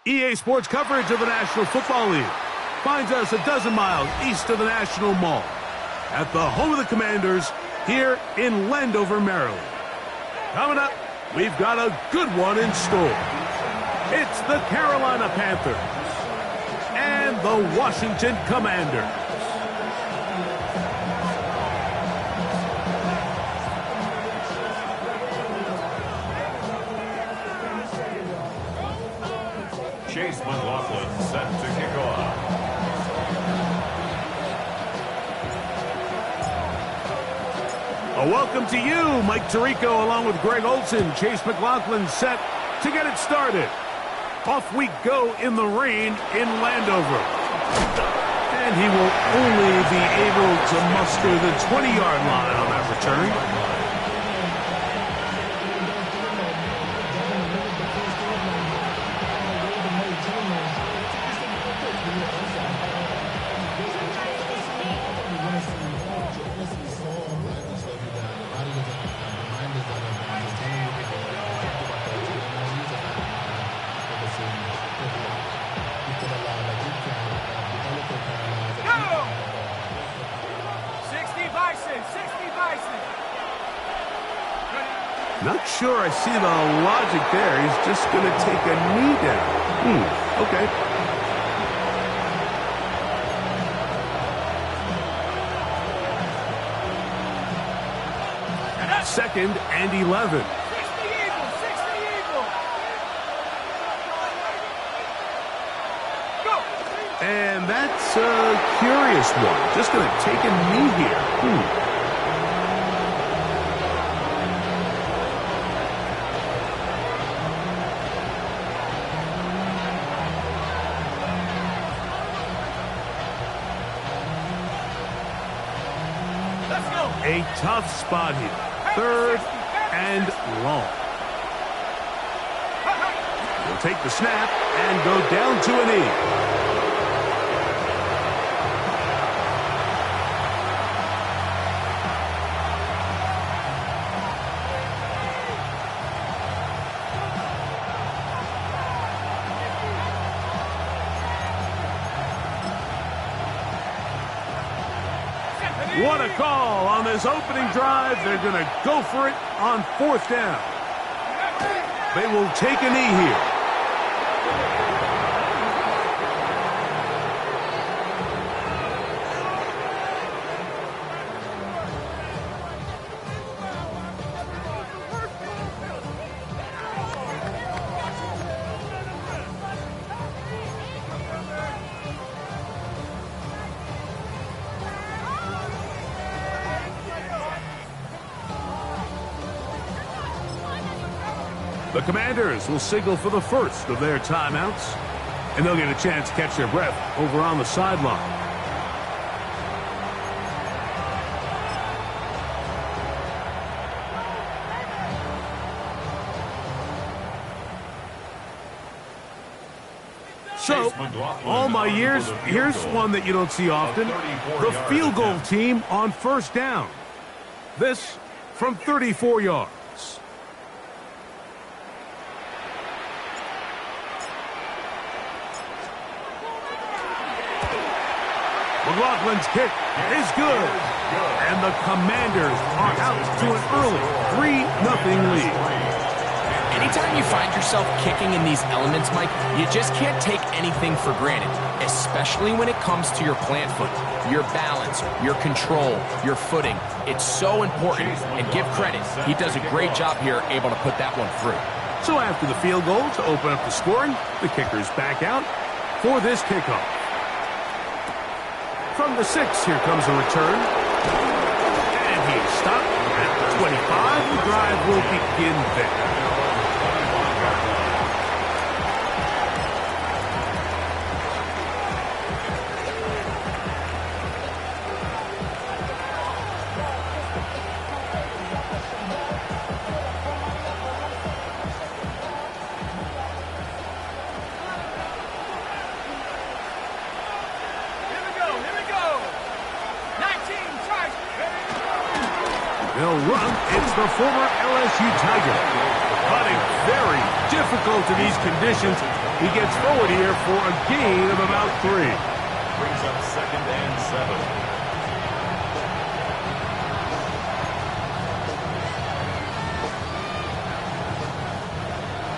EA Sports coverage of the National Football League finds us a dozen miles east of the National Mall at the home of the Commanders here in Landover, Maryland. Coming up, we've got a good one in store. It's the Carolina Panthers and the Washington Commanders. Chase McLaughlin set to kick off. A welcome to you, Mike Tirico, along with Greg Olson. Chase McLaughlin set to get it started. Off we go in the rain in Landover. And he will only be able to muster the 20-yard line on that return. Not sure I see the logic there. He's just going to take a knee down. Okay. Second and 11. And that's a curious one. Just going to take a knee here. A tough spot here. Third and long. He'll take the snap and go down to a knee. What a call on this opening drive. They're going to go for it on fourth down. They will take a knee here. The Commanders will signal for the first of their timeouts, and they'll get a chance to catch their breath over on the sideline. So, all my years, here's one that you don't see often. The field goal team on first down. This from 34 yards. McLaughlin's kick is good. And the Commanders are out to an early 3-0 lead. Anytime you find yourself kicking in these elements, Mike, you just can't take anything for granted, especially when it comes to your plant foot, your balance, your control, your footing. It's so important, and give credit. He does a great job here, able to put that one through. So after the field goal to open up the scoring, the kicker's back out for this kickoff. From the 6, here comes a return. And he's stopped at the 25. The drive will begin there. They'll run. It's the former LSU Tiger. Running very difficult in these conditions. He gets forward here for a gain of about 3. Brings up 2nd and 7.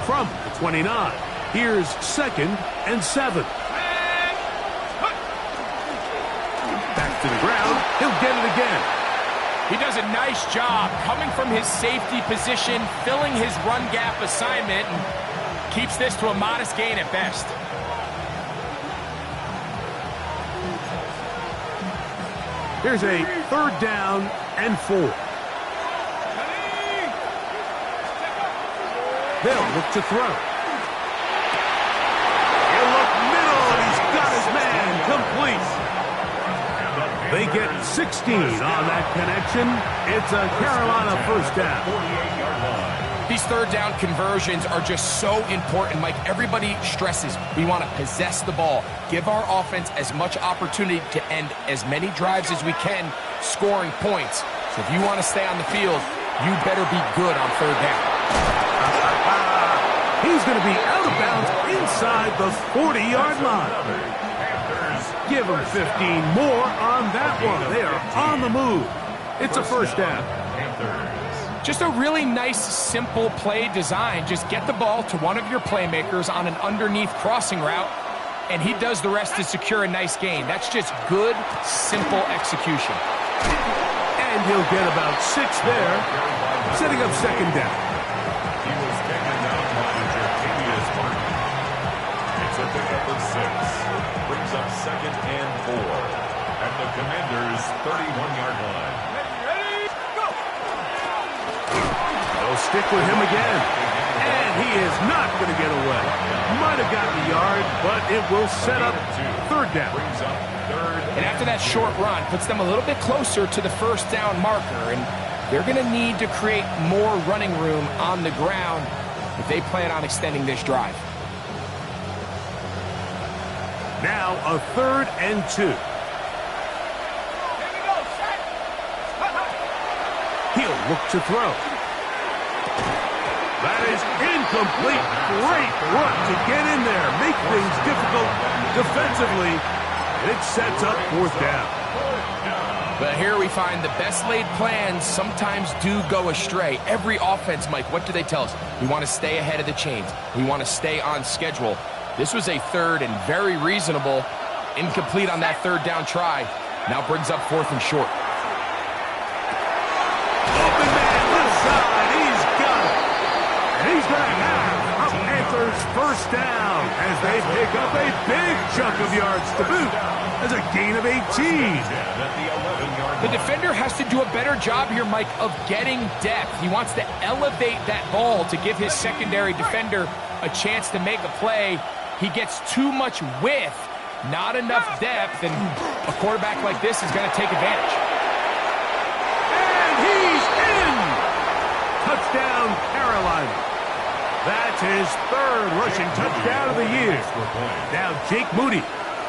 From the 29, here's 2nd and 7. Back to the ground. He'll get it again. He does a nice job coming from his safety position, filling his run gap assignment, and keeps this to a modest gain at best. Here's a 3rd down and 4. They'll look to throw. He'll look middle, and he's got his man complete. They get 16 on that connection. It's a Carolina 1st down. 48-yard line. These 3rd down conversions are just so important, Mike. Everybody stresses we want to possess the ball, give our offense as much opportunity to end as many drives as we can, scoring points. So if you want to stay on the field, you better be good on 3rd down. He's going to be out of bounds inside the 40-yard line. Give him 15 more on that one. They are on the move. It's a 1st down. Just a really nice, simple play design. Just get the ball to one of your playmakers on an underneath crossing route, and he does the rest to secure a nice gain. That's just good, simple execution. And he'll get about 6 there, setting up 2nd down. He was taken down by Jertavius Martin. It's a pickup of 6. Brings up 2nd and 4 at the Commanders' 31-yard line. They'll stick with him again. And he is not going to get away. Might have gotten a yard, but it will set up 3rd down. Brings up 3rd. And after that short run, puts them a little bit closer to the 1st down marker, and they're going to need to create more running room on the ground if they plan on extending this drive. Now a 3rd and 2. He'll look to throw. That is incomplete. Great run to get in there. Make things difficult defensively. And it sets up 4th down. But here we find the best laid plans sometimes do go astray. Every offense, Mike, what do they tell us? We want to stay ahead of the chains. We want to stay on schedule. This was a 3rd and very reasonable. Incomplete on that 3rd down try. Now brings up 4th and short. Open man, left side. He's got it. And he's going to have a Panthers 1st down as they pick up a big chunk of yards to boot. As a gain of 18. The defender has to do a better job here, Mike, of getting depth. He wants to elevate that ball to give his secondary defender a chance to make a play. He gets too much width, not enough depth, and a quarterback like this is going to take advantage. And he's in! Touchdown, Carolina. That's his 3rd rushing touchdown of the year. Now Jake Moody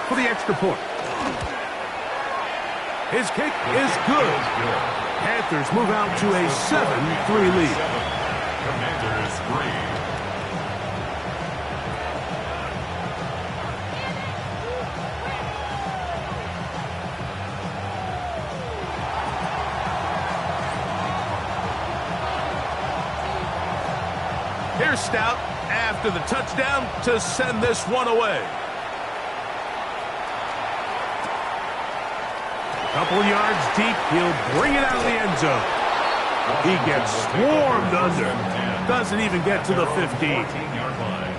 for the extra point. His kick is good. Panthers move out to a 7-3 lead. Commanders 3. Here's Stout after the touchdown to send this one away. Couple yards deep, he'll bring it out of the end zone. He gets swarmed under. Doesn't even get to the 15. 14-yard line.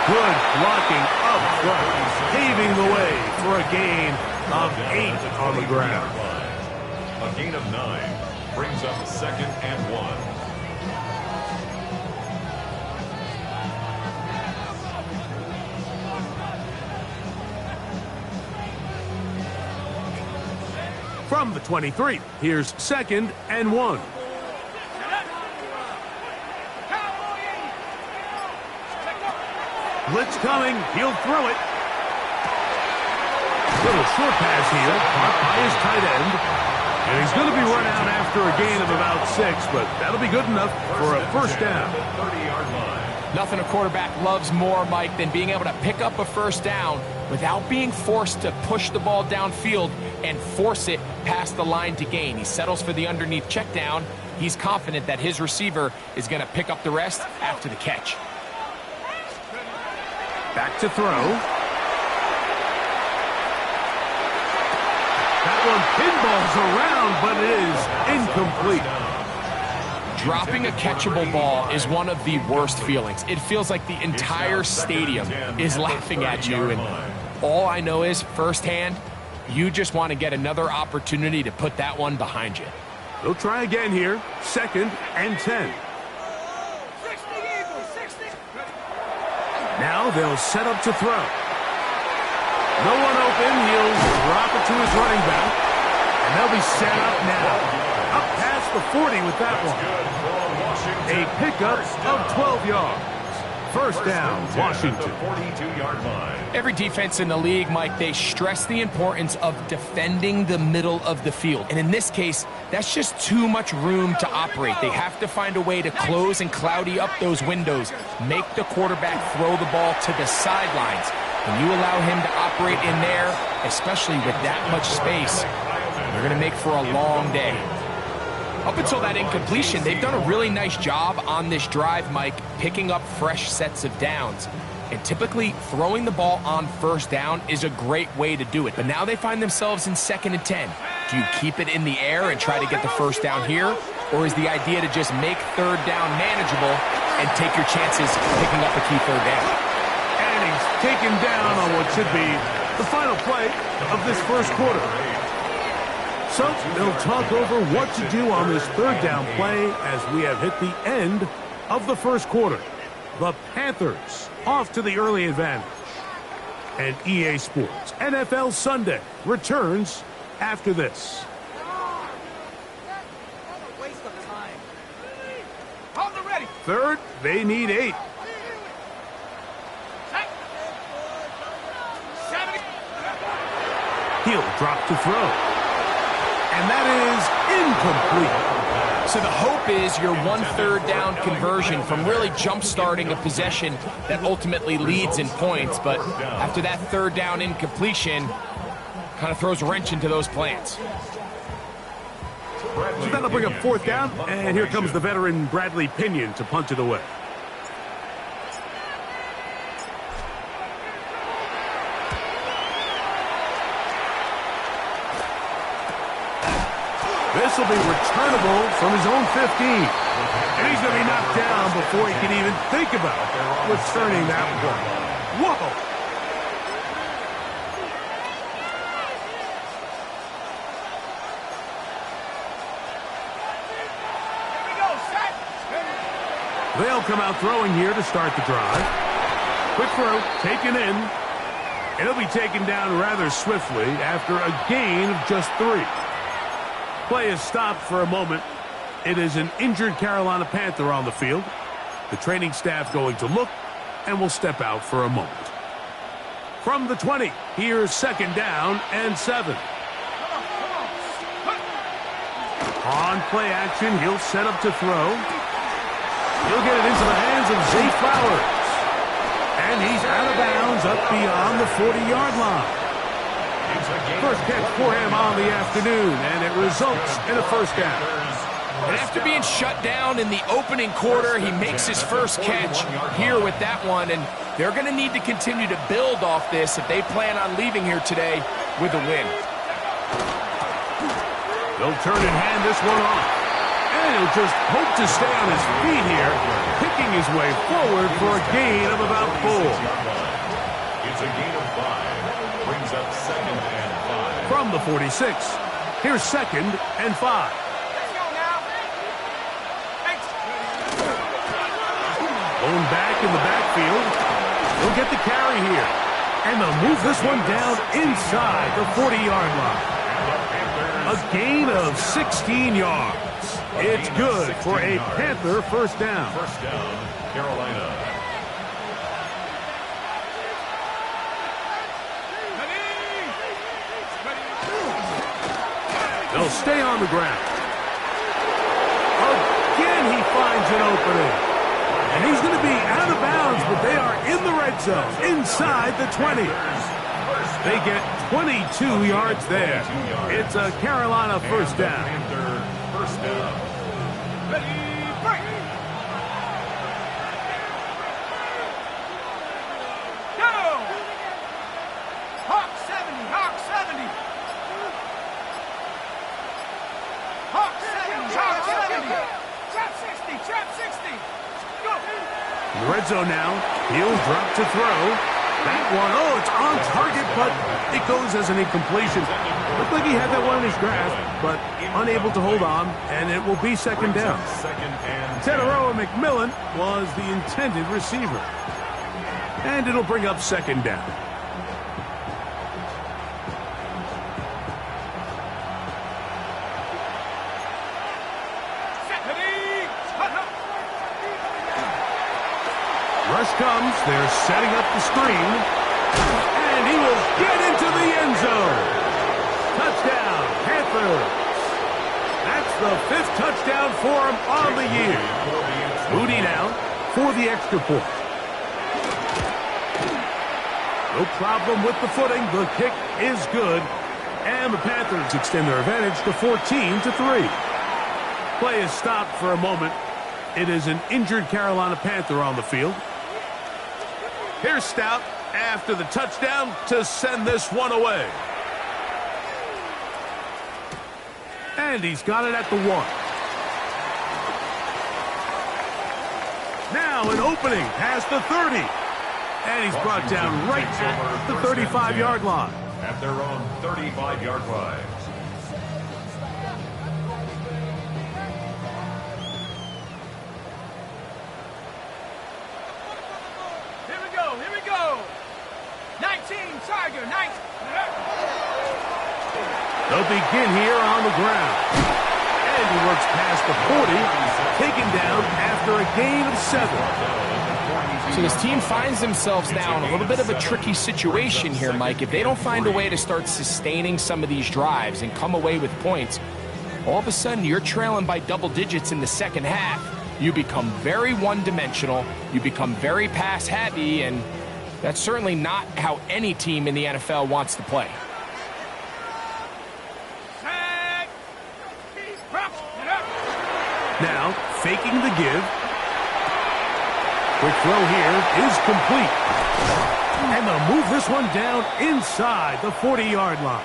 Good blocking up front, paving the way for a gain of 8 on the ground. A gain of 9 brings up 2nd and 1. From the 23, here's 2nd and 1. Blitz coming. He'll throw it. Little short pass here, caught by his tight end. And he's going to be run out after a gain of about 6, but that'll be good enough for a first down. 30-yard line. Nothing a quarterback loves more, Mike, than being able to pick up a first down without being forced to push the ball downfield and force it past the line to gain. He settles for the underneath check down. He's confident that his receiver is going to pick up the rest after the catch. Back to throw. That one pinballs around, but it is incomplete. Dropping a catchable ball is one of the worst feelings. It feels like the entire stadium is laughing at you, and all I know is firsthand, you just want to get another opportunity to put that one behind you. They'll try again here. 2nd and 10. Now they'll set up to throw. No one open. He'll drop it to his running back. And they'll be set up now. Up past the 40 with that one. A pickup of 12 yards. First down, Washington. 42-yard line. Every defense in the league, Mike, they stress the importance of defending the middle of the field. And in this case, that's just too much room to operate. They have to find a way to close and cloudy up those windows, make the quarterback throw the ball to the sidelines. When you allow him to operate in there, especially with that much space, they're going to make for a long day. Up until that incompletion, they've done a really nice job on this drive, Mike, picking up fresh sets of downs. And typically, throwing the ball on first down is a great way to do it. But now they find themselves in 2nd and 10. Do you keep it in the air and try to get the first down here? Or is the idea to just make third down manageable and take your chances picking up a key third down? And he's taken down on what should be the final play of this first quarter. So they'll talk over what to do on this third down play as we have hit the end of the first quarter. The Panthers off to the early advantage. And EA Sports NFL Sunday returns after this. Third, they need 8. He'll drop to throw. And that is incomplete. So the hope is your 1 third down conversion from really jump-starting a possession that ultimately leads in points. But after that third down incompletion, kind of throws a wrench into those plans. So that'll bring up 4th down, and here comes the veteran Bradley Pinion to punt it away. This will be returnable from his own 15. And he's going to be knocked down before he can even think about returning that one. Whoa! They'll come out throwing here to start the drive. Quick throw, taken in. And he'll be taken down rather swiftly after a gain of just 3. Play is stopped for a moment. It is an injured Carolina Panther on the field. The training staff going to look and will step out for a moment. From the 20, here's 2nd down and 7. On play action, he'll set up to throw. He'll get it into the hands of Zay Flowers. And he's out of bounds up beyond the 40-yard line. First catch for him on the afternoon, and it results in a first down. And after being shut down in the opening quarter, he makes his first catch here with that one, and they're going to need to continue to build off this if they plan on leaving here today with a win. They'll turn and hand this one off. And he'll just hope to stay on his feet here, picking his way forward for a gain of about 4. It's a gain of 5. Brings up 2nd and 5. From the 46, here's 2nd and 5. Going back in the backfield. He'll get the carry here. And they'll move this one down inside the 40-yard line. A gain of 16 yards. It's good for a Panther first down. First down, Carolina. They'll stay on the ground. Again, he finds an opening. And he's going to be out of bounds, but they are in the red zone, inside the 20. They get 22 yards there. It's a Carolina first down. First down. In the red zone now, he'll drop to throw. That one, oh, it's on target, but it goes as an incompletion. Looked like he had that one in his grasp, but unable to hold on, and it will be second down. Teteroa McMillan was the intended receiver. And it'll bring up second down. Rush comes. They're setting up the screen. And he will get into the end zone. Touchdown, Panthers. That's the 5th touchdown for him on the year. Moody now for the extra point. No problem with the footing. The kick is good. And the Panthers extend their advantage to 14-3. Play is stopped for a moment. It is an injured Carolina Panther on the field. Here's Stout after the touchdown to send this one away. And he's got it at the 1. Now an opening past the 30. And he's brought down right at the 35-yard line. At their own 35-yard line. Here we go. 19, Tiger, 19. They'll begin here on the ground. And he works past the 40, taken down after a gain of 7. So this team finds themselves now in a little bit of a tricky situation here, Mike. If they don't find a way to start sustaining some of these drives and come away with points, all of a sudden you're trailing by double digits in the second half. You become very one-dimensional, you become very pass-heavy, and that's certainly not how any team in the NFL wants to play. Now, faking the give. Quick throw here is complete. And they'll move this one down inside the 40-yard line.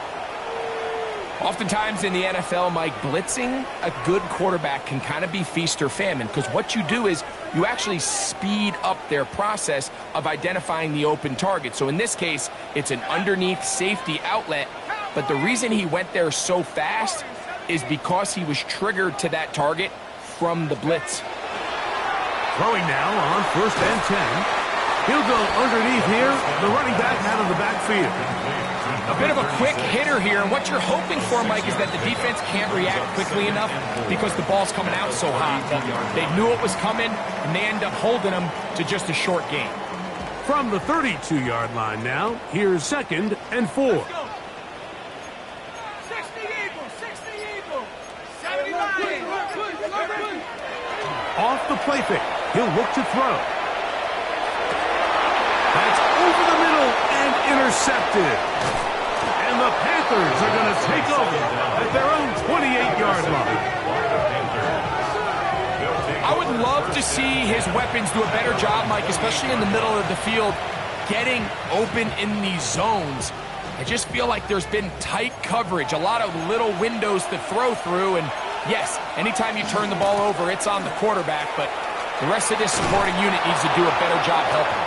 Oftentimes in the NFL, Mike, blitzing a good quarterback can kind of be feast or famine, because what you do is you actually speed up their process of identifying the open target. So in this case, it's an underneath safety outlet, but the reason he went there so fast is because he was triggered to that target from the blitz. Throwing now on 1st and 10. He'll go underneath here, the running back out of the backfield. A bit of a quick hitter here, and what you're hoping for, Mike, is that the defense can't react quickly enough because the ball's coming out so hot. They knew it was coming, and they end up holding them to just a short gain. From the 32-yard line now, here's 2nd and 4. 60 Eagles, 60 Eagles, 79. Off the play fake, he'll look to throw. That's over the middle and intercepted. And the Panthers are going to take over at their own 28-yard line. I would love to see his weapons do a better job, Mike, especially in the middle of the field, getting open in these zones. I just feel like there's been tight coverage, a lot of little windows to throw through, and yes, anytime you turn the ball over, it's on the quarterback, but the rest of this supporting unit needs to do a better job helping.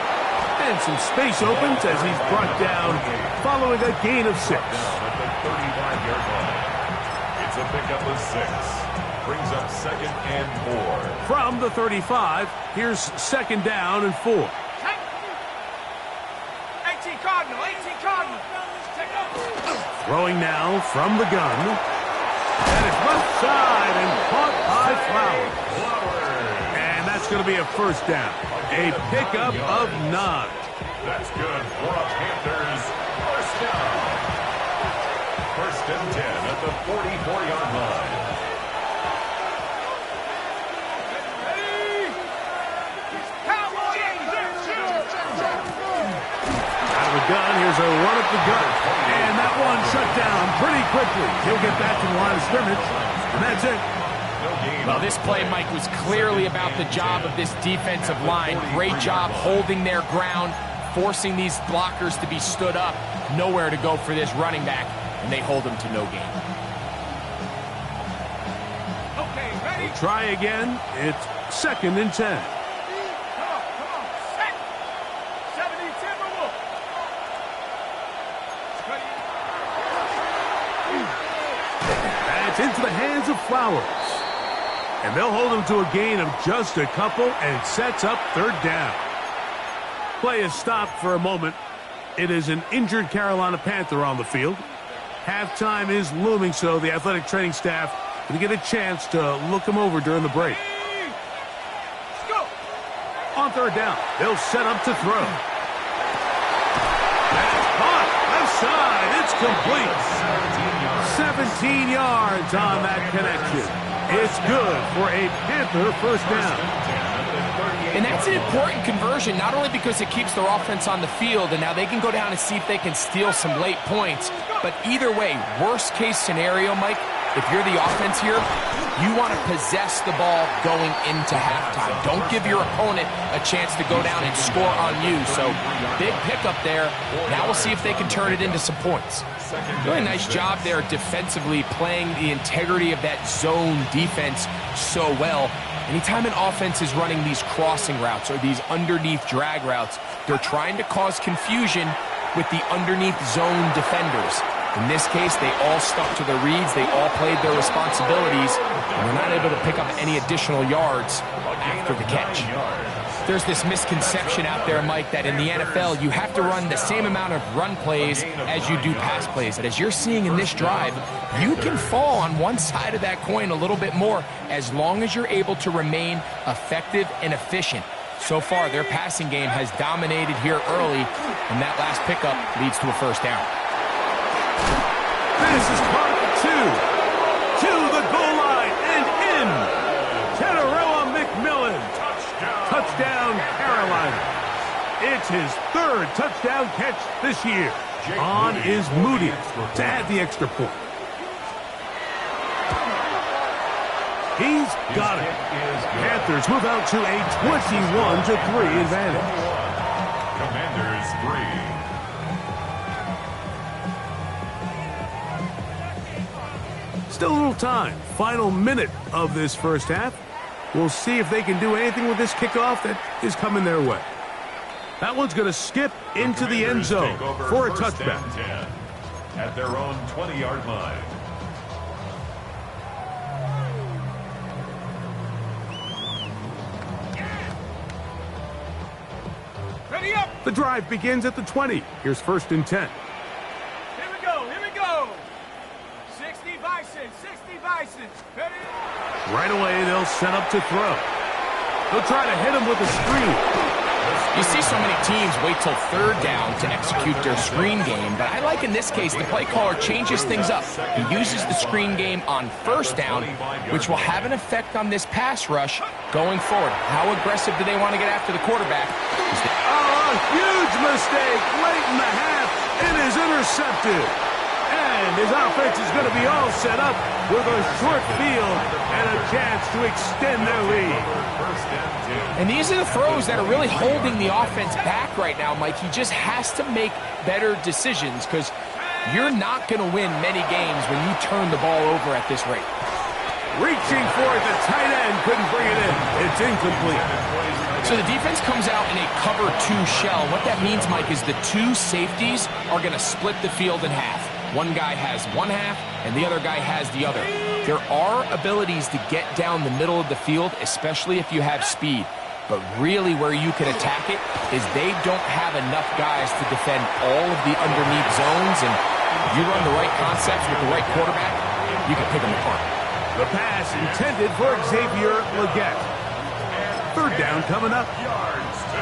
And some space opens as he's brought down following a gain of 6. At the 35-yard line. It's a pickup of 6. Brings up 2nd and 4. From the 35, here's 2nd down and 4. 18 Cardinal, 18 Cardinal. Throwing now from the gun. And it's left side and caught by Flowers. And that's going to be a first down. A pickup of 9. That's good for a Panthers first down. First and 10 at the 44-yard line. Out of the gun, here's a run up the gut. And that one shut down pretty quickly. He'll get back to the line of scrimmage, and that's it. Well, this play, Mike, was clearly about the job of this defensive line. Great job holding their ground, forcing these blockers to be stood up. Nowhere to go for this running back, and they hold him to no gain. Okay, ready? Try again. It's 2nd and 10. Come on, set. 70 Timberwolves. Ready? That's into the hands of Flowers. And they'll hold him to a gain of just a couple, and it sets up 3rd down. Play is stopped for a moment. It is an injured Carolina Panther on the field. Halftime is looming, so the athletic training staff will get a chance to look him over during the break. Let's go. On 3rd down, they'll set up to throw. That's caught. Left side. It's complete. 17 yards on that connection. It's good for a Panther first down. And that's an important conversion, not only because it keeps their offense on the field, and now they can go down and see if they can steal some late points. But either way, worst case scenario, Mike, if you're the offense here, you want to possess the ball going into halftime. Don't give your opponent a chance to go down and score on you. So big pickup there. Now we'll see if they can turn it into some points. Really nice job there defensively, playing the integrity of that zone defense so well. Anytime an offense is running these crossing routes or these underneath drag routes, they're trying to cause confusion with the underneath zone defenders. In this case, they all stuck to their reads. They all played their responsibilities, and they're not able to pick up any additional yards after the catch. There's this misconception out there, Mike, that in the NFL, you have to run the same amount of run plays as you do pass plays. And as you're seeing in this drive, you can fall on one side of that coin a little bit more as long as you're able to remain effective and efficient. So far, their passing game has dominated here early, and that last pickup leads to a first down. This is part 2. To the goal line and in. Teteroa McMillan. Touchdown, Carolina. It's his 3rd touchdown catch this year. On is Moody to add the extra point. He's got it. Panthers move out to a 21-3 advantage. Commanders 3. Still a little time. Final minute of this first half. We'll see if they can do anything with this kickoff that is coming their way. That one's going to skip into the end zone for a touchback. At their own 20-yard line. Ready up. The drive begins at the 20. Here's 1st and 10. Here we go. Here we go. 60 Bison. 60 Bison. Ready? Right away, they'll set up to throw. They'll try to hit him with a screen. You see so many teams wait till 3rd down to execute their screen game, but I like in this case the play caller changes things up. He uses the screen game on 1st down, which will have an effect on this pass rush going forward. How aggressive do they want to get after the quarterback? Oh, a huge mistake late in the half. It is intercepted. And his offense is going to be all set up with a short field and a chance to extend their lead. And these are the throws that are really holding the offense back right now, Mike. He just has to make better decisions because you're not going to win many games when you turn the ball over at this rate. Reaching for it, the tight end couldn't bring it in. It's incomplete. So the defense comes out in a cover 2 shell. What that means, Mike, is the 2 safeties are going to split the field in half. One guy has one half, and the other guy has the other. There are abilities to get down the middle of the field, especially if you have speed. But really where you can attack it is they don't have enough guys to defend all of the underneath zones. And if you run the right concepts with the right quarterback, you can pick them apart. The pass intended for Xavier Leggett. Third down coming up.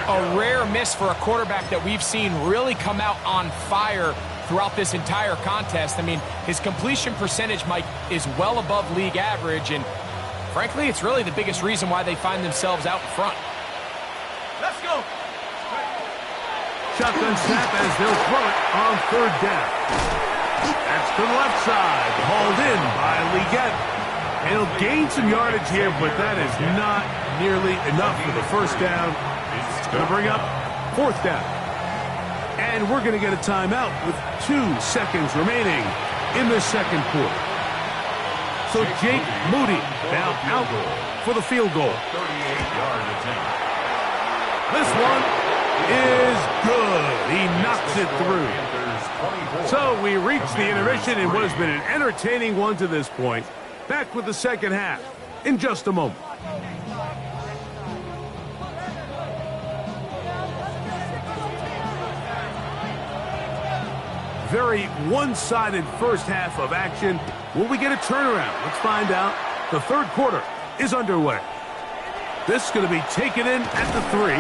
A rare miss for a quarterback that we've seen really come out on fire throughout this entire contest. I mean, his completion percentage, Mike, is well above league average, and frankly, it's really the biggest reason why they find themselves out in front. Let's go. Shotgun snap as they'll throw it on third down. That's to the left side, hauled in by Leggett. And he'll gain some yardage here, but that is not nearly enough for the first down. It's going to bring up fourth down. And we're going to get a timeout with 2 seconds remaining in the second quarter. So Jake Moody now out for the field goal. 38-yard attempt. This one is good. He knocks it through. So we reach the intermission in what has been an entertaining one to this point. Back with the second half in just a moment. Very one-sided first half of action. Will we get a turnaround? Let's find out. The third quarter is underway. This is going to be taken in at the 3.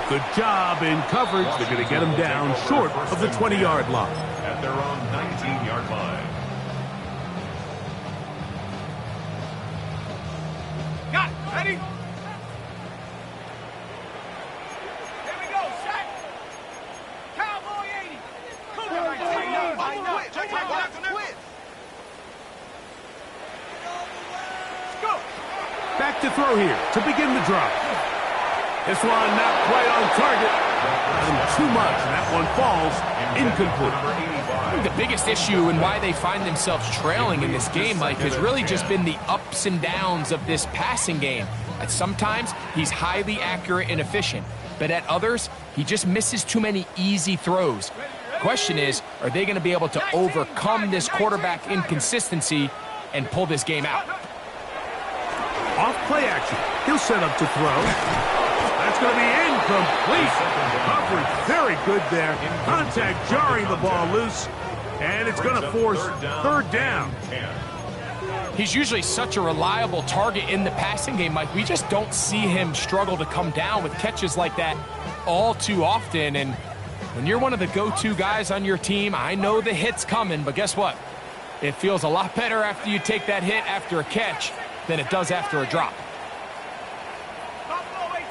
Good job in coverage. They're going to get him down short of the 20-yard line. At their own 19-yard line. Got it. Ready? Here we go. Set. Cowboy 80. Cougar right side. Check my back on it. Let's go. Back to throw here to begin the drive. This one not quite on target. Too much, and that one falls incomplete. I think the biggest issue and why they find themselves trailing in this game, Mike, has really just been the ups and downs of this passing game. At sometimes, he's highly accurate and efficient, but at others, he just misses too many easy throws. Question is, are they going to be able to overcome this quarterback inconsistency and pull this game out? Off play action. He'll set up to throw. That's going to be incomplete. Coverage very good there. Contact jarring the ball loose. And it's going to force third down. He's usually such a reliable target in the passing game, Mike. We just don't see him struggle to come down with catches like that all too often. And when you're one of the go-to guys on your team, I know the hit's coming, but guess what? It feels a lot better after you take that hit after a catch than it does after a drop. Buffalo 18.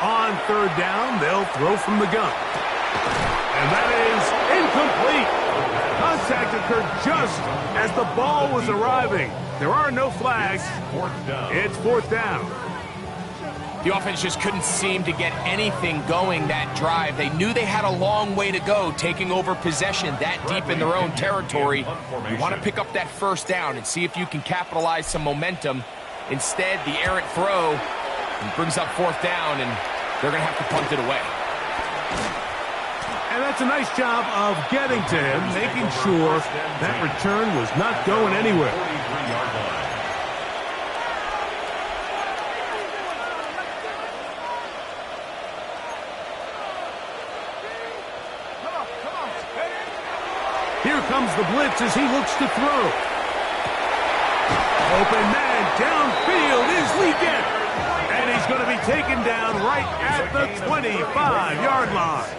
On third down, they'll throw from the gun. And that is incomplete. Contact occurred just as the ball was arriving. There are no flags. It's fourth down. The offense just couldn't seem to get anything going that drive. They knew they had a long way to go, taking over possession that deep in their own territory. You want to pick up that first down and see if you can capitalize some momentum. Instead, the errant throw brings up fourth down, and they're going to have to punt it away. And that's a nice job of getting to him, making sure that return was not going anywhere. Here comes the blitz as he looks to throw. Open man downfield is Leggett. And he's going to be taken down right at the 25-yard line.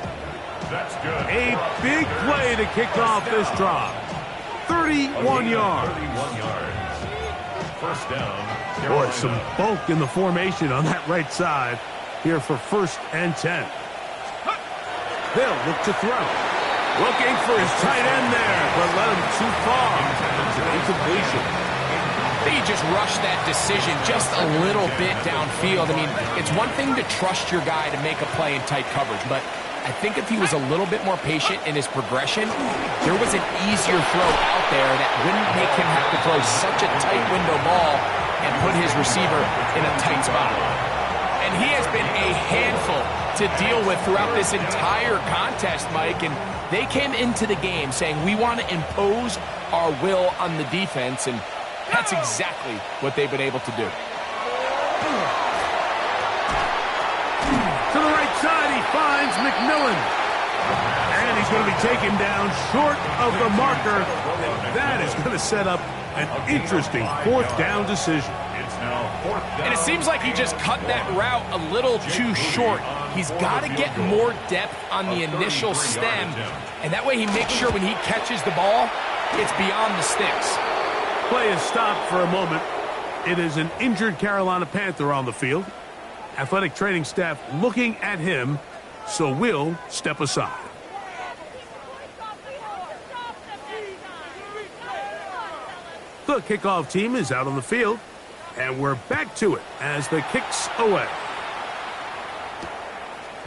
That's good. A big play to kick off this drive. 31 yards. 31 yards. First down. Boy, some bulk in the formation on that right side here for 1st and 10. They'll look to throw. Looking for his tight end there, but let him too far. It's an incompletion. They just rushed that decision just a little bit downfield. I mean, it's one thing to trust your guy to make a play in tight coverage, but I think if he was a little bit more patient in his progression, there was an easier throw out there that wouldn't make him have to throw such a tight window ball and put his receiver in a tight spot. And he has been a handful to deal with throughout this entire contest, Mike, and they came into the game saying, we want to impose our will on the defense, and that's exactly what they've been able to do. To the right finds McMillan. And he's going to be taken down short of the marker. And that is going to set up an interesting fourth down decision. It's now fourth down. And it seems like he just cut that route a little too short. He's got to get more depth on the initial stem, and that way he makes sure when he catches the ball, it's beyond the sticks. Play is stopped for a moment. It is an injured Carolina Panther on the field. Athletic training staff looking at him, so we'll step aside. The kickoff team is out on the field, and we're back to it as the kick's away.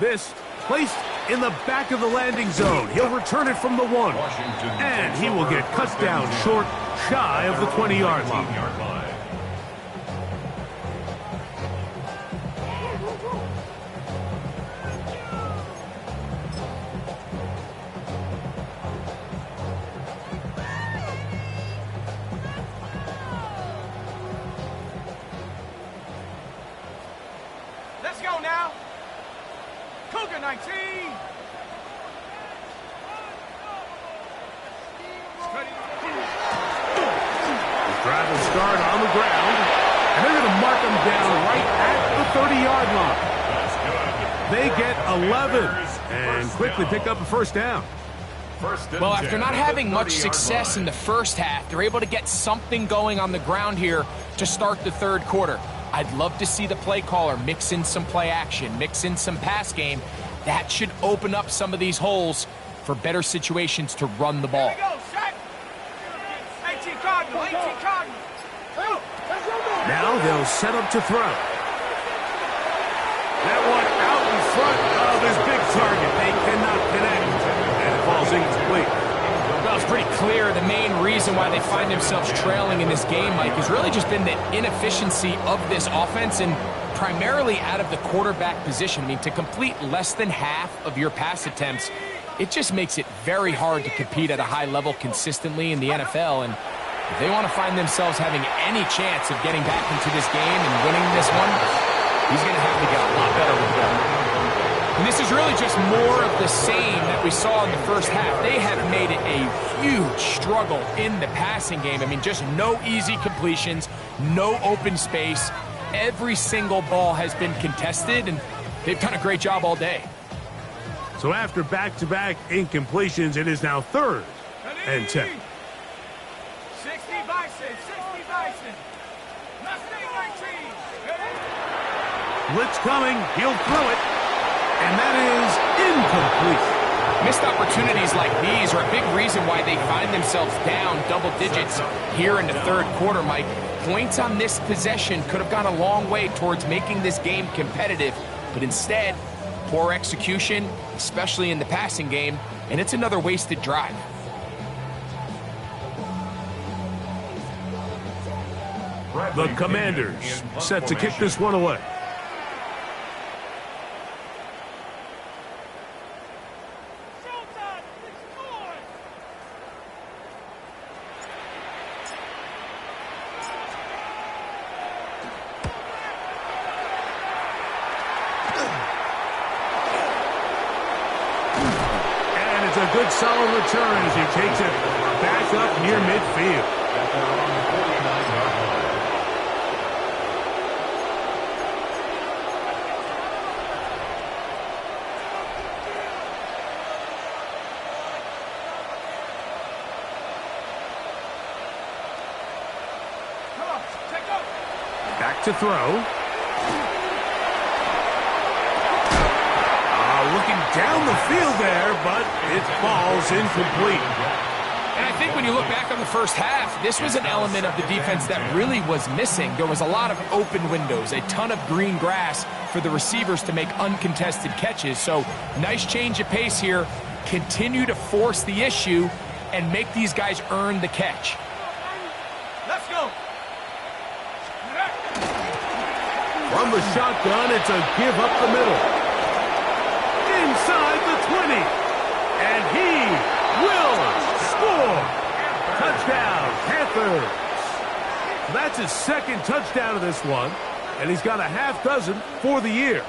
This placed in the back of the landing zone. He'll return it from the 1, and he will get cut down short, shy of the 20-yard line. Let's go now. Cougar 19. The drive will start on the ground, and they're going to mark him down right at the 30-yard line. They get 11 and quickly pick up a first down. Well, after not having much success in the first half, they're able to get something going on the ground here to start the third quarter. I'd love to see the play caller mix in some play action, mix in some pass game. That should open up some of these holes for better situations to run the ball. Here we go, set. 18 Cardinal, 18 Cardinal. Now they'll set up to throw. That one out in front of his big target. They cannot connect, and it falls incomplete. Well, it's pretty clear the main reason why they find themselves trailing in this game, Mike, has really just been the inefficiency of this offense and primarily out of the quarterback position. I mean, to complete less than half of your pass attempts, it just makes it very hard to compete at a high level consistently in the NFL. And if they want to find themselves having any chance of getting back into this game and winning this one, he's going to have to get a lot better with the ball. And this is really just more of the same that we saw in the first half. They have made it a huge struggle in the passing game. I mean, just no easy completions, no open space. Every single ball has been contested, and they've done a great job all day. So after back-to-back incompletions, it is now 3rd and 10. 60 Bison, 60 Bison. Mustang 19. Blitz coming, he'll throw it, and that is incomplete. Missed opportunities like these are a big reason why they find themselves down double digits here in the third quarter, Mike. Points on this possession could have gone a long way towards making this game competitive, but instead, poor execution, especially in the passing game, and it's another wasted drive. The Commanders set to kick this one away. A good solid return as he takes it back up near midfield. Come on, take up. Back to throw. Looking down the field there, but it falls incomplete. And I think when you look back on the first half, this was an element of the defense that really was missing. There was a lot of open windows, a ton of green grass for the receivers to make uncontested catches. So nice change of pace here. Continue to force the issue and make these guys earn the catch. Let's go. From the shotgun, it's a give up the middle. Inside the 20, and he will score. Touchdown, Panthers. That's his second touchdown of this one, and he's got a half dozen for the year.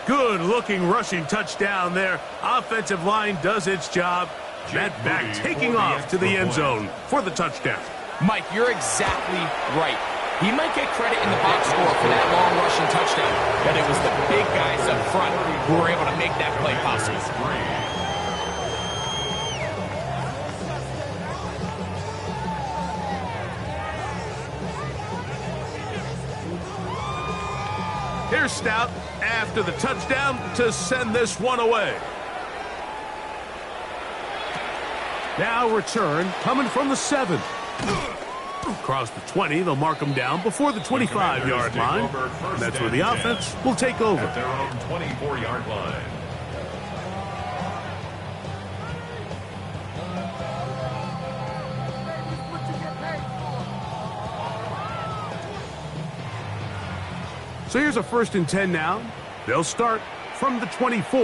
Good-looking rushing touchdown there. Offensive line does its job. That back taking off to the end zone for the touchdown. Mike, you're exactly right. He might get credit in the box score for that long rushing touchdown, but it was the big guys up front who were able to make that play possible. Here's Stout after the touchdown to send this one away. Now return coming from the 7. Across the 20, they'll mark them down before the 25-yard line. That's where the offense will take over. At their own 24-yard line. So here's a 1st and 10 now. They'll start from the 24.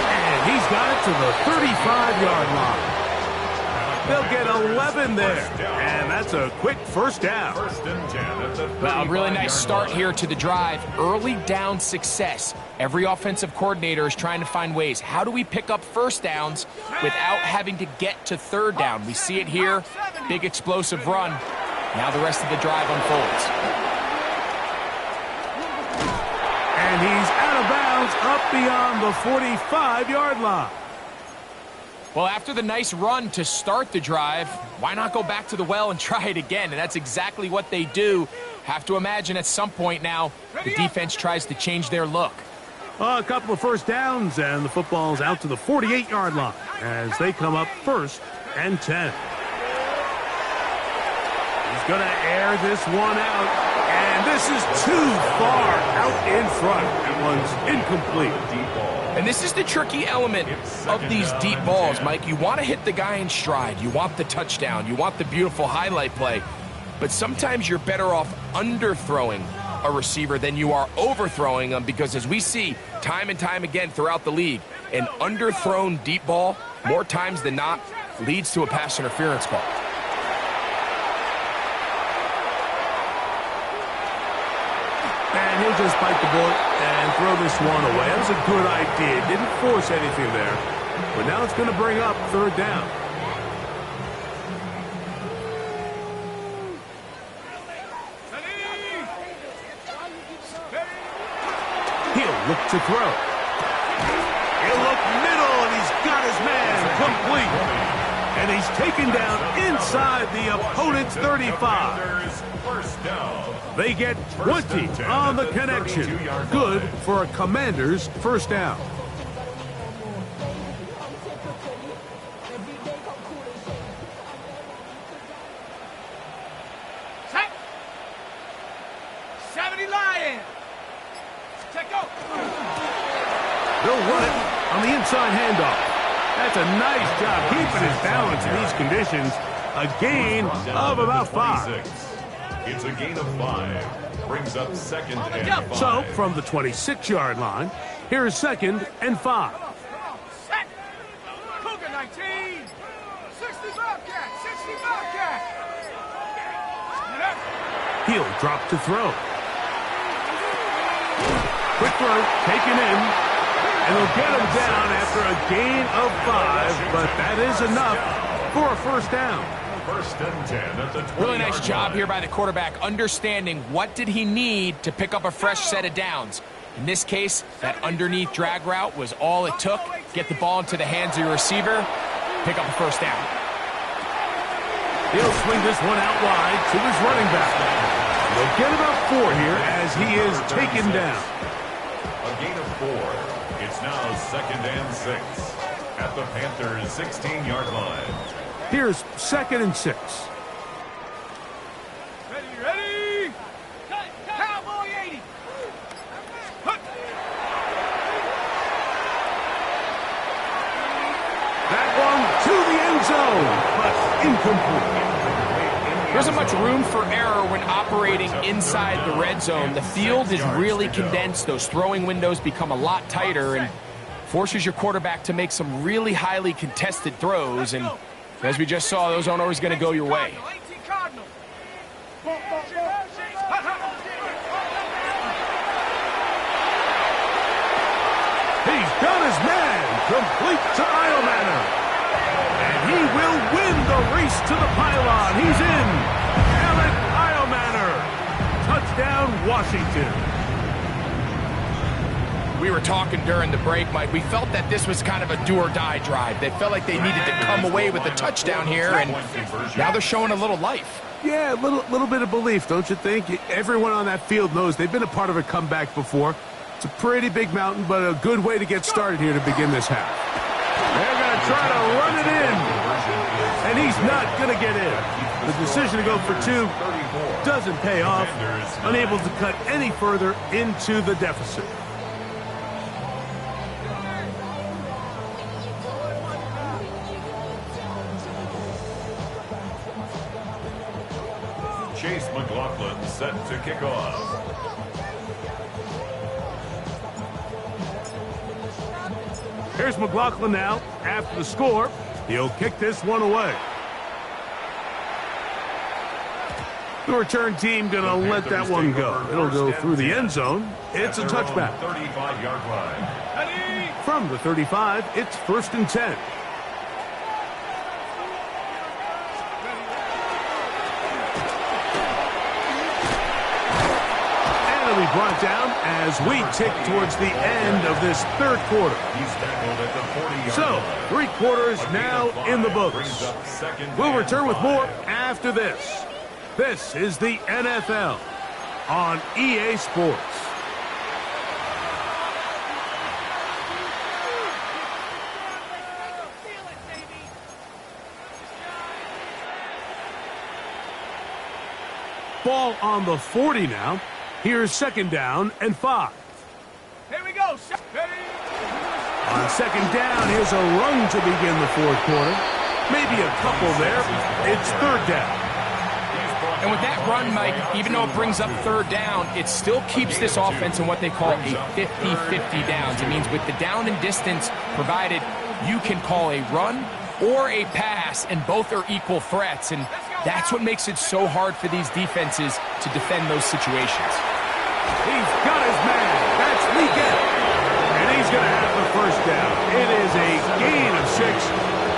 And he's got it to the 35-yard line. They'll get 11 there. And that's a quick first down. 1st and 10 at the 35-yard line. Well, a really nice start here to the drive. Early down success. Every offensive coordinator is trying to find ways. How do we pick up first downs without having to get to 3rd down? We see it here. Big explosive run. Now the rest of the drive unfolds. And he's out of bounds up beyond the 45-yard line. Well, after the nice run to start the drive, why not go back to the well and try it again? And that's exactly what they do. Have to imagine at some point now, the defense tries to change their look. A couple of first downs, and the football's out to the 48-yard line as they come up 1st and 10. He's going to air this one out, and this is too far out in front. That one's incomplete. And this is the tricky element of these deep balls, Mike. You want to hit the guy in stride. You want the touchdown. You want the beautiful highlight play. But sometimes you're better off underthrowing a receiver than you are overthrowing them, because as we see time and time again throughout the league, an underthrown deep ball, more times than not, leads to a pass interference call. And he'll just bite the bullet and throw this one away. That was a good idea. Didn't force anything there. But now it's going to bring up 3rd down. He'll look to throw. He'll look middle, and he's got his man complete. And he's taken down inside the opponent's 35. First down. They get 20 on the connection. Good for a Commanders' first down. Set. 70 Lions. Check out. They'll run it on the inside handoff. That's a nice job keeping his balance in these conditions. A gain of about 5. It's a gain of 5. Brings up 2nd and 5. So, from the 26-yard line, here's 2nd and 5. Set. Cougar 19. 60 Bobcat. 60 Bobcat. He'll drop to throw. Quick throw, taken in. And they'll get him down after a gain of 5, but that is enough for a first down. 1st and 10 at the 20-yard Really nice job line. here by the quarterback, understanding what did he need to pick up a fresh set of downs. In this case, that underneath drag route was all it took. Get the ball into the hands of your receiver, pick up a first down. He'll swing this one out wide to his running back. They'll get about 4 here as he is taken down. A gain of 4. It's now 2nd and 6 at the Panthers' 16-yard line. Here's 2nd and 6. Ready. Cowboy 80. That one to the end zone, but incomplete. There isn't much room for error when operating inside the red zone. The field is really condensed. Those throwing windows become a lot tighter and forces your quarterback to make some really highly contested throws. And as we just saw, those aren't always going to go your way. 18 Cardinals. He's got his man, complete to Iomanner. And he will win the race to the pylon. He's in. Alec Iomanner. Touchdown, Washington. We were talking during the break, Mike. We felt that this was kind of a do-or-die drive. They felt like they needed to come away with a touchdown here, and now they're showing a little life. Yeah, a little bit of belief, don't you think? Everyone on that field knows they've been a part of a comeback before. It's a pretty big mountain, but a good way to get started here to begin this half. They're going to try to run it in, and he's not going to get in. The decision to go for two doesn't pay off, unable to cut any further into the deficit. Chase McLaughlin set to kick off. Here's McLaughlin now. After the score, he'll kick this one away. The return team going to let that one go. It'll go through the end zone. It's a touchback. 35-yard line. From the 35, it's 1st and 10. Be brought down as we tick towards the end of this third quarter. So, 3 quarters now in the books. We'll return with more after this. This is the NFL on EA Sports. Ball on the 40 now. Here's 2nd down and 5. Here we go. On 2nd down, here's a run to begin the 4th quarter. Maybe a couple there. It's 3rd down. And with that run, Mike, even though it brings up 3rd down, it still keeps this offense in what they call a 50-50 downs. It means with the down and distance provided, you can call a run or a pass, and both are equal threats. And that's what makes it so hard for these defenses to defend those situations. He's got his man. That's Leakett. And he's going to have the 1st down. It is a gain of 6.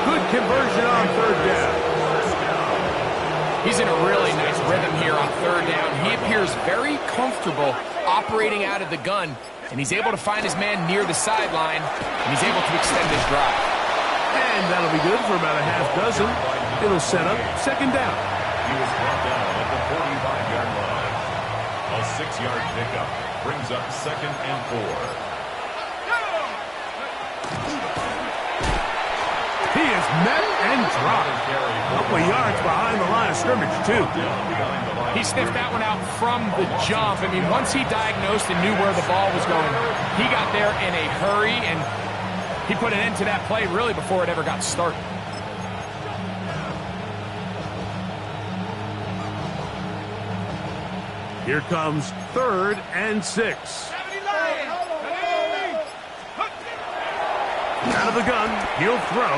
Good conversion on 3rd down. He's in a really nice rhythm here on 3rd down. He appears very comfortable operating out of the gun, and he's able to find his man near the sideline, and he's able to extend his drive. And that'll be good for about a half dozen. It'll set up 2nd down. He was brought down at the 45-yard line. A 6-yard pickup brings up 2nd and 4. He is met and dropped. A couple of yards behind the line of scrimmage, too. He sniffed that one out from the jump. I mean, once he diagnosed and knew where the ball was going, he got there in a hurry, and he put an end to that play really before it ever got started. Here comes 3rd and 6. Out of the gun, he'll throw.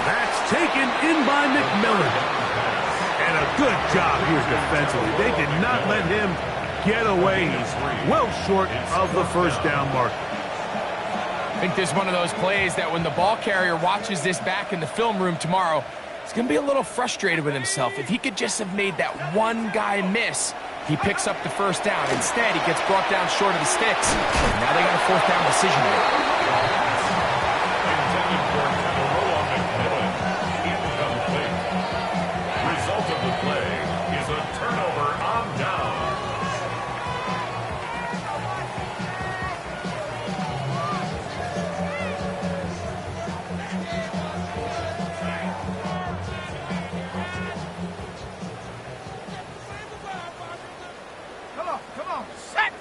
That's taken in by McMillan. And a good job here defensively. They did not let him get away. He's well short of the 1st down mark. I think this is one of those plays that when the ball carrier watches this back in the film room tomorrow, he's going to be a little frustrated with himself. If he could just have made that one guy miss, he picks up the 1st down. Instead, he gets brought down short of the sticks. And now they got a 4th down decision to make. Result of the play is a turnover on down. Come on, set!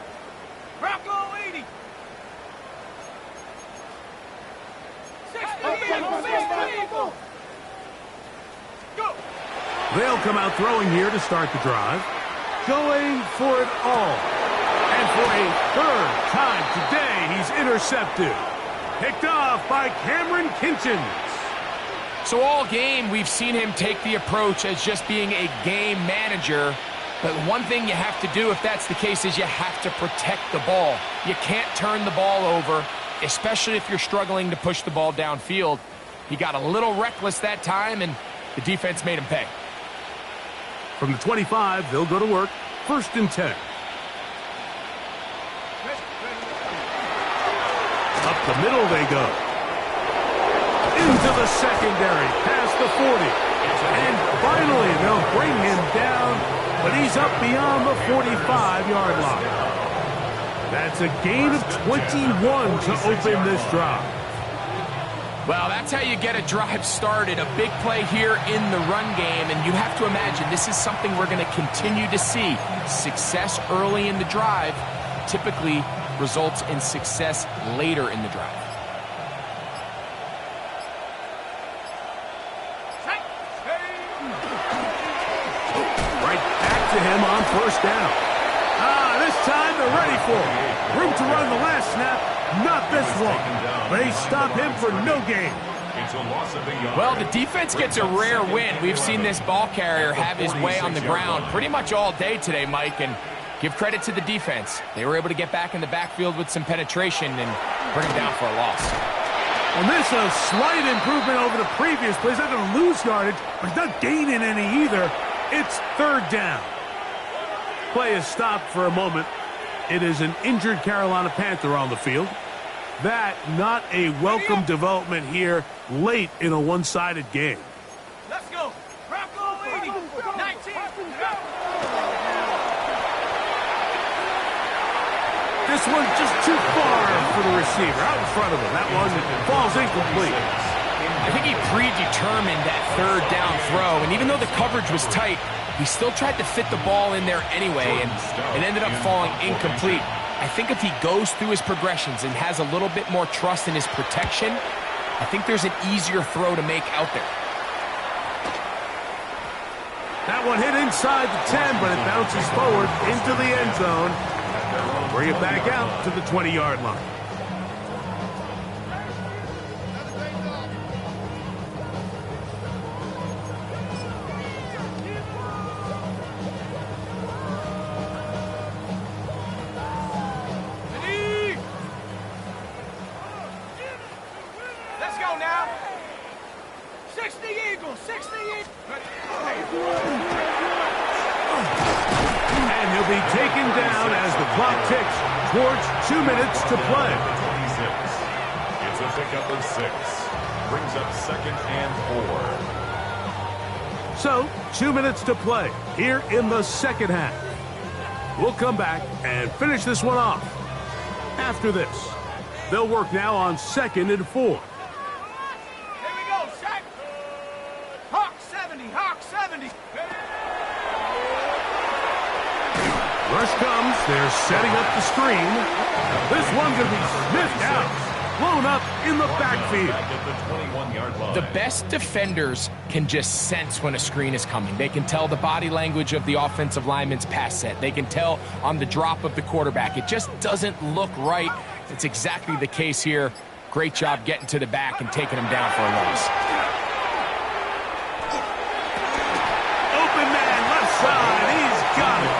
Bronco 80! 60 people! Go! They'll come out throwing here to start the drive. Going for it all. And for a 3rd time today, he's intercepted. Picked off by Cameron Kinchins. So all game, we've seen him take the approach as just being a game manager. But one thing you have to do if that's the case is you have to protect the ball. You can't turn the ball over, especially if you're struggling to push the ball downfield. He got a little reckless that time, and the defense made him pay. From the 25, they'll go to work. 1st and 10. Up the middle they go. Into the secondary, past the 40. And finally, they'll bring him down, but he's up beyond the 45-yard line. That's a gain of 21 to open this drive. Well, that's how you get a drive started. A big play here in the run game, and you have to imagine this is something we're going to continue to see. Success early in the drive typically results in success later in the drive. Right back to him on 1st down. This time they're ready for it. Room to run the last snap. Not this one. They stop him for no gain. Well, the defense gets a rare win. We've seen this ball carrier have his way on the ground pretty much all day today, Mike, and give credit to the defense. They were able to get back in the backfield with some penetration and bring him down for a loss. And this is a slight improvement over the previous plays. They're going to lose yardage, but he's not gaining any either. It's 3rd down. Play is stopped for a moment. It is an injured Carolina Panther on the field. That not a welcome development here late in a one-sided game. Let's go. Bronco 80. 19. Go. This one's just too far for the receiver. Out in front of him. That one falls incomplete. I think he predetermined that 3rd down throw, and even though the coverage was tight, he still tried to fit the ball in there anyway, and it ended up falling incomplete. I think if he goes through his progressions and has a little bit more trust in his protection, I think there's an easier throw to make out there. That one hit inside the 10, but it bounces forward into the end zone. Bring it back out to the 20-yard line. Let's go now. 60 Eagles. 60 Eagles. And he'll be taken down as the clock ticks towards 2 minutes to play. 26. It's a pickup of 6. Brings up 2nd and 4. So, 2 minutes to play here in the second half. We'll come back and finish this one off. After this, they'll work now on 2nd and 4. Here we go. Sack. Hawk 70. Hawk 70. Rush comes. They're setting up the screen. This one's going to be sniffed out. Blown up in the backfield. Back at the 21-yard line. The best defenders can just sense when a screen is coming. They can tell the body language of the offensive lineman's pass set. They can tell on the drop of the quarterback. It just doesn't look right. It's exactly the case here. Great job getting to the back and taking him down for a loss. Open man, left side. He's got it.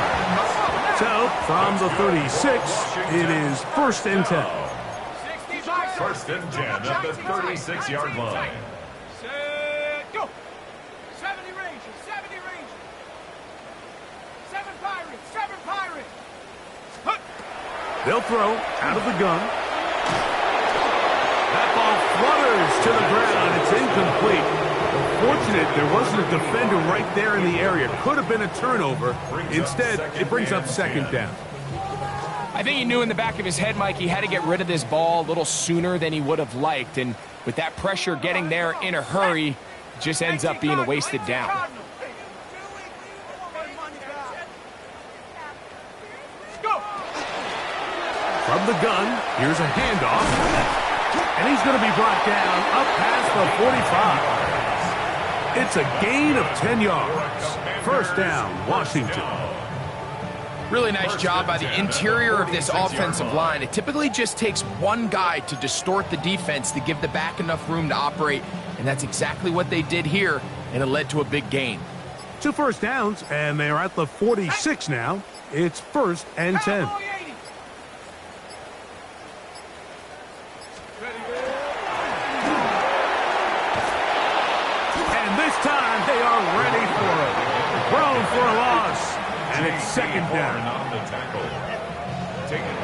So, from the 36, it is 1st and 10. 1st and 10 at the 36-yard line. Set, go. 70 Rangers. 70 Rangers. 7 Pirates. 7 Pirates. Hup. They'll throw out of the gun. That ball flutters to the ground. It's incomplete. Fortunate there wasn't a defender right there in the area. Could have been a turnover. Instead, it brings up 2nd down. I think he knew in the back of his head, Mike, he had to get rid of this ball a little sooner than he would have liked. And with that pressure getting there in a hurry, it just ends up being a wasted down. From the gun, here's a handoff. And he's going to be brought down up past the 45. It's a gain of 10 yards. 1st down, Washington. Really nice job by the interior of this offensive line. It typically just takes one guy to distort the defense to give the back enough room to operate, and that's exactly what they did here, and it led to a big gain. 2 first downs, and they're at the 46 now. It's 1st and 10. Cowboy 80. And this time they are ready for it. Thrown for a loss. And it's 2nd down. On the tackle. Taken.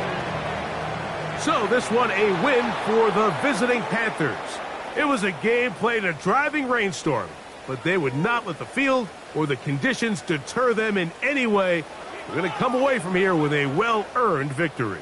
So this one a win for the visiting Panthers. It was a game played in a driving rainstorm, but they would not let the field or the conditions deter them in any way. We're going to come away from here with a well-earned victory.